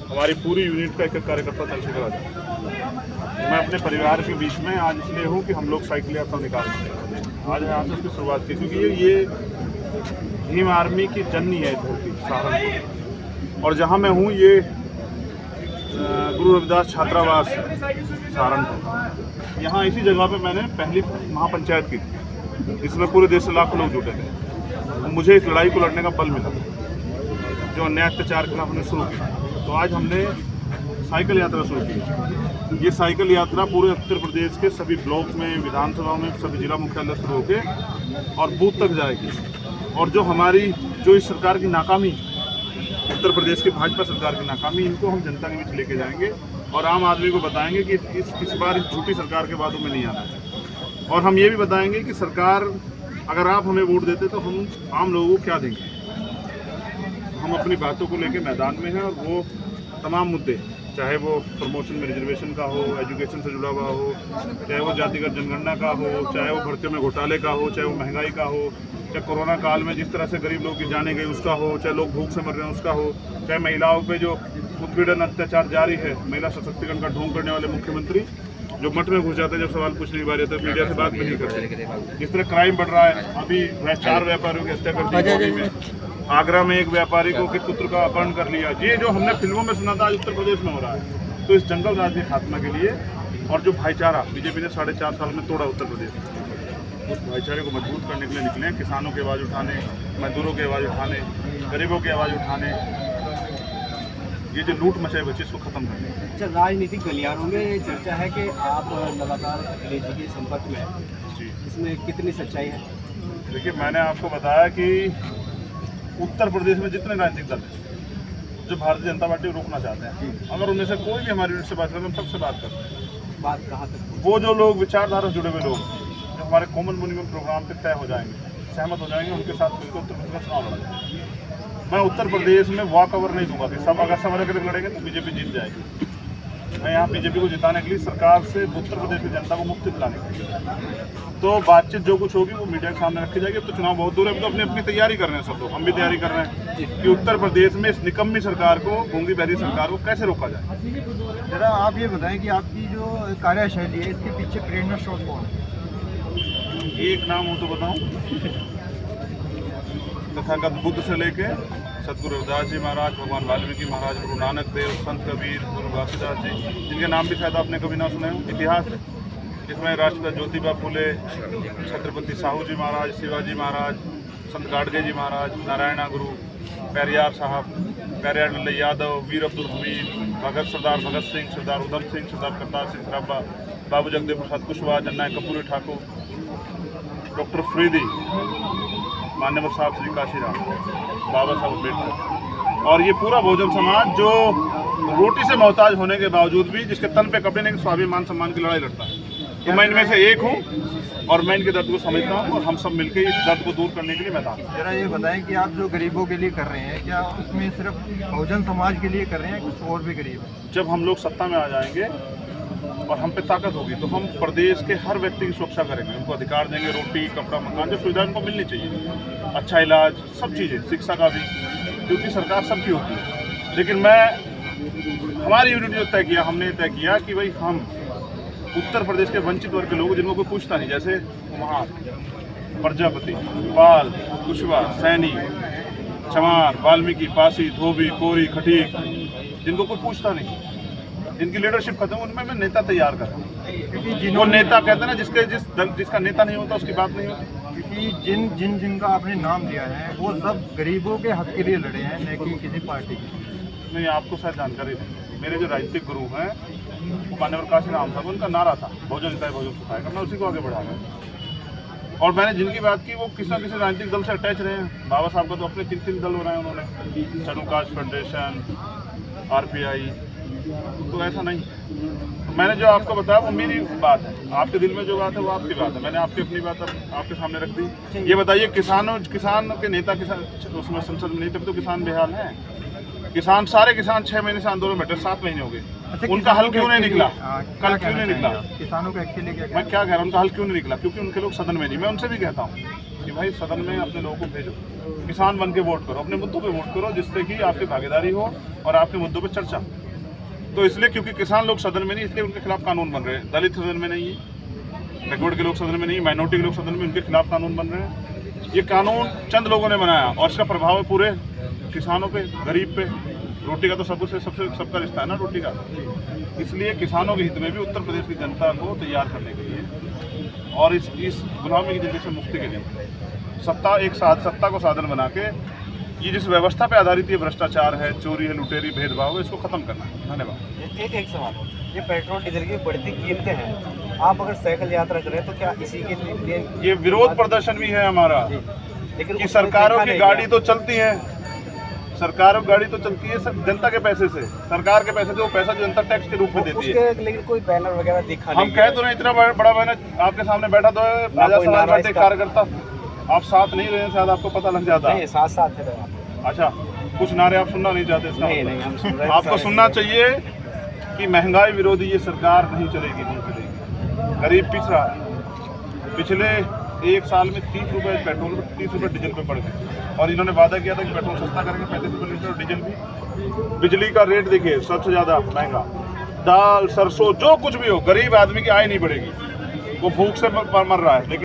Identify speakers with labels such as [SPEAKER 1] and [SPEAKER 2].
[SPEAKER 1] हमारी पूरी यूनिट का एक कार्यकर्ता चंद्रशेखर आजाद। मैं अपने परिवार के बीच में आज इसलिए हूँ कि हम लोग साइकिल यात्रा निकाल रहे हैं। आज यहाँ से उसकी शुरुआत की, क्योंकि ये भीम आर्मी की जननी है धरती सहारनपुर, और जहाँ मैं हूँ ये गुरु रविदास छात्रावास सहारनपुर। यहाँ इसी जगह पे मैंने पहली महापंचायत की थी, जिसमें पूरे देश से लाखों लोग जुटे थे। तो मुझे इस लड़ाई को लड़ने का बल मिला जो अन्याय अत्याचार के खिलाफ हमने शुरू किया। तो आज हमने साइकिल यात्रा शुरू की। ये साइकिल यात्रा पूरे उत्तर प्रदेश के सभी ब्लॉक में, विधानसभाओं में, सभी जिला मुख्यालय शुरू होकर और बूथ तक जाएगी। और जो इस सरकार की नाकामी, उत्तर प्रदेश की भाजपा सरकार की नाकामी, इनको हम जनता के बीच लेके जाएंगे और आम आदमी को बताएंगे कि इस बार इस झूठी सरकार के बातों में नहीं आना है। और हम ये भी बताएंगे कि सरकार, अगर आप हमें वोट देते तो हम आम लोगों को क्या देंगे। हम अपनी बातों को लेकर मैदान में हैं और वो तमाम मुद्दे, चाहे वो प्रमोशन में रिजर्वेशन का हो, एजुकेशन से जुड़ा हुआ हो, चाहे वो जातिगत जनगणना का हो, चाहे वो भर्तियों में घोटाले का हो, चाहे वो महंगाई का हो, चाहे कोरोना काल में जिस तरह से गरीब लोगों की जाने गई उसका हो, चाहे लोग भूख से मर रहे हैं उसका हो, चाहे महिलाओं पे जो उत्पीड़न अत्याचार जारी है, महिला सशक्तिकरण का ढोंग करने वाले मुख्यमंत्री जो मठ में घुस जाते हैं, जब सवाल पूछने की बारी आती है मीडिया से बात भी नहीं करते। जिस तरह क्राइम बढ़ रहा है, अभी 4 व्यापारियों की हत्या कर दी। आगरा में एक व्यापारी को के पुत्र का अपहरण कर लिया। ये जो हमने फिल्मों में सुना था आज उत्तर प्रदेश में हो रहा है। तो इस जंगल राज के खात्मा के लिए और जो भाईचारा बीजेपी ने 4.5 साल में तोड़ा उत्तर प्रदेश में, उस भाईचारे को मजबूत करने के लिए निकले। किसानों की आवाज़ उठाने, मजदूरों की आवाज़ उठाने, गरीबों की आवाज़ उठाने, ये जो लूट मचाई बची इसको खत्म करने।
[SPEAKER 2] अच्छा, राजनीतिक गलियारों में चर्चा है कि आप लगातार अखिलेश जी के संपर्क में हैं,
[SPEAKER 1] जी,
[SPEAKER 2] इसमें कितनी सच्चाई है?
[SPEAKER 1] देखिए, मैंने आपको बताया कि उत्तर प्रदेश में जितने राजनीतिक दल हैं जो भारतीय जनता पार्टी को रोकना चाहते हैं, अगर उनमें से कोई भी हमारी यूनिट से बात करें, हम सबसे बात करते हैं।
[SPEAKER 2] बात कहाँ तक?
[SPEAKER 1] वो जो लोग विचारधारा से जुड़े हुए लोग जो हमारे कॉमन मिनिमम प्रोग्राम पे तय हो जाएंगे, सहमत हो जाएंगे, उनके साथ मिलकर उत्तर प्रदेश में चुनाव लड़ा जाएगा। मैं उत्तर प्रदेश में वॉक ओवर नहीं दूंगा कि अगर सब अलग अलग लड़ेंगे तो बीजेपी जीत जाएगी। मैं यहाँ बीजेपी को जिताने के लिए सरकार से उत्तर प्रदेश की जनता को मुक्ति दिलाने के लिए, तो बातचीत जो कुछ होगी वो मीडिया के सामने रखी जाएगी। अब तो चुनाव बहुत दूर है, अभी तो अपनी तैयारी कर रहे हैं सब लोग, हम भी तैयारी कर रहे हैं कि उत्तर प्रदेश में इस निकम्मी सरकार को, गूंगी बहरी सरकार को कैसे रोका जाए।
[SPEAKER 3] जरा आप ये बताएं कि आपकी जो कार्यशैली है इसके पीछे प्रेरणा स्रोत कौन है?
[SPEAKER 1] एक नाम हो तो बताऊं, तथागत बुद्ध से लेके सतगुरु रविदास जी महाराज, भगवान वाल्मीकि महाराज, गुरु नानक देव, संत कबीर, गुरु घासीदास जी, जिनके नाम भी शायद आपने कभी ना सुने हो। इतिहास है इसमें राष्ट्रपिता ज्योतिबा फुले, छत्रपति साहू जी महाराज, शिवाजी महाराज, संत गाडगे जी महाराज, नारायणा गुरु, पेरियार साहब, पेरियार लाल यादव, वीर अब्दुल हमीद, सरदार भगत सिंह, सरदार उधम सिंह, सरदार करतार सिंह सराभा, बाबू जगदेव प्रसाद कुशवाहा, जननायक कपूरी ठाकुर, डॉक्टर फरीदी, मान्यवर साहब श्री काशीराम, बाबा साहब अम्बेडकर, और ये पूरा बहुजन समाज जो रोटी से मोहताज होने के बावजूद भी, जिसके तन पे कपड़े नहीं, स्वाभिमान सम्मान की लड़ाई लड़ता है। तो मैं इनमें से एक हूँ और मैं इनके दर्द को समझता हूँ और हम सब मिलकर इस दर्द को दूर करने के लिए मैदान।
[SPEAKER 3] जरा ये बताएं कि आप जो गरीबों के लिए कर रहे हैं, क्या उसमें सिर्फ बहुजन समाज के लिए कर रहे हैं, कुछ और भी गरीब है?
[SPEAKER 1] जब हम लोग सत्ता में आ जाएंगे और हम पे ताकत होगी तो हम प्रदेश के हर व्यक्ति की सुरक्षा करेंगे, उनको अधिकार देंगे, रोटी, कपड़ा, मकान, जो सुविधा उनको मिलनी चाहिए, अच्छा इलाज, सब चीज़ें, शिक्षा का भी, क्योंकि सरकार सबकी होती है। लेकिन हमारी यूनिट जो तय किया, हमने तय किया कि भाई हम उत्तर प्रदेश के वंचित वर्ग के लोग जिनको कोई पूछता नहीं, जैसे कुम्हार, प्रजापति, पाल, कुशवाहा, सैनी, चमार, वाल्मीकि, पासी, धोबी, कोरी, खटीक, जिनको कोई पूछता नहीं, जिनकी लीडरशिप खत्म, उनमें मैं नेता तैयार कर रहा हूँ। वो नेता कहते हैं ना, जिसका नेता नहीं होता उसकी बात नहीं होती।
[SPEAKER 3] क्योंकि जिनका आपने नाम दिया है वो सब गरीबों के हक के लिए लड़े हैं, न कि किसी पार्टी के।
[SPEAKER 1] नहीं, आपको शायद जानकारी नहीं। मेरे जो राजनीतिक गुरु हैं वो मान्यवर काशीराम साहब, उनका नारा था बहुजन हिताय बहुजन सुखाय, मैं उसी को आगे बढ़ा रहा। और मैंने जिनकी बात की वो किसी न किसी राजनीतिक दल से अटैच रहे हैं। बाबा साहब का तो अपने 3 दल बनाए उन्होंने, चनुकाश फेडरेशन, RPI, तो ऐसा नहीं। मैंने जो आपको बताया वो मेरी बात है, आपके दिल में जो बात है वो आपकी बात है, मैंने आपकी अपनी बात आपके सामने रख दी। ये बताइए, किसान के नेता उसमें संसद में नहीं, तब तो किसान बेहाल हैं। किसान, सारे किसान 6 महीने से आंदोलन बैठे, 7 महीने हो गए,
[SPEAKER 3] अच्छा,
[SPEAKER 1] उनका हल क्यों नहीं निकला? कल क्यों नहीं निकला?
[SPEAKER 3] किसानों का एक्चुअली
[SPEAKER 1] मैं क्या कह रहा हूँ, उनका हल क्यों नहीं निकला? क्योंकि उनके लोग सदन में नहीं। मैं उनसे भी कहता हूँ कि भाई सदन में अपने लोगों को भेजो, किसान बन के वोट करो, अपने मुद्दों पे वोट करो, जिससे कि आपकी भागीदारी हो और आपके मुद्दों पे चर्चा हो। तो इसलिए क्योंकि किसान लोग सदन में नहीं, इसलिए उनके खिलाफ कानून बन रहे हैं। दलित सदन में नहीं है, बैकवर्ड के लोग सदन में नहीं, माइनॉरिटी के लोग सदन में, उनके खिलाफ कानून बन रहे हैं। ये कानून चंद लोगों ने बनाया और इसका प्रभाव है पूरे किसानों पे, गरीब पे। रोटी का तो सबका रिश्ता है ना, रोटी का। इसलिए किसानों के हित में भी उत्तर प्रदेश की जनता को तैयार करने के लिए और इस गुलामी की जिंदगी से मुक्ति के लिए सत्ता को साधन बना के ये जिस व्यवस्था पे आधारित ये भ्रष्टाचार है, चोरी है, लुटेरी, भेदभाव है, इसको खत्म करना है। धन्यवाद।
[SPEAKER 2] एक सवाल, ये पेट्रोल डीजल की बढ़ती कीमतें हैं, आप अगर साइकिल यात्रा करें तो क्या इसी के लिए
[SPEAKER 1] ये विरोध प्रदर्शन भी है हमारा,
[SPEAKER 2] लेकिन
[SPEAKER 1] कि सरकारों की गाड़ी तो चलती है, सरकारों की गाड़ी तो चलती है सब जनता के पैसे से, सरकार के पैसे से, वो पैसा जनता टैक्स के रूप में देती है।
[SPEAKER 2] लेकिन कोई बैनर वगैरह दिखा
[SPEAKER 1] हम कह तो नहीं, इतना बड़ा बैनर आपके सामने बैठा तो है राजा समाजवादी कार्यकर्ता, आप साथ नहीं रहे, शायद आपको पता लग जाता है।
[SPEAKER 2] साथ है।
[SPEAKER 1] अच्छा, कुछ नारे आप सुनना नहीं चाहते इसका?
[SPEAKER 2] नहीं, हम सुन रहे हैं।
[SPEAKER 1] आपको सुनना चाहिए कि महंगाई विरोधी ये सरकार नहीं चलेगी। गरीब पिछ रहा है। पिछले एक साल में 30 रुपये पेट्रोल पर, 30 रुपये डीजल पे बढ़ गए और इन्होंने वादा किया था कि पेट्रोल सस्ता करेंगे, 35 रुपये लीटर, और डीजल भी। बिजली का रेट देखिए सबसे ज़्यादा महंगा। दाल, सरसों, जो कुछ भी हो, गरीब आदमी की आय नहीं बढ़ेगी, वो भूख से मर रहा है। लेकिन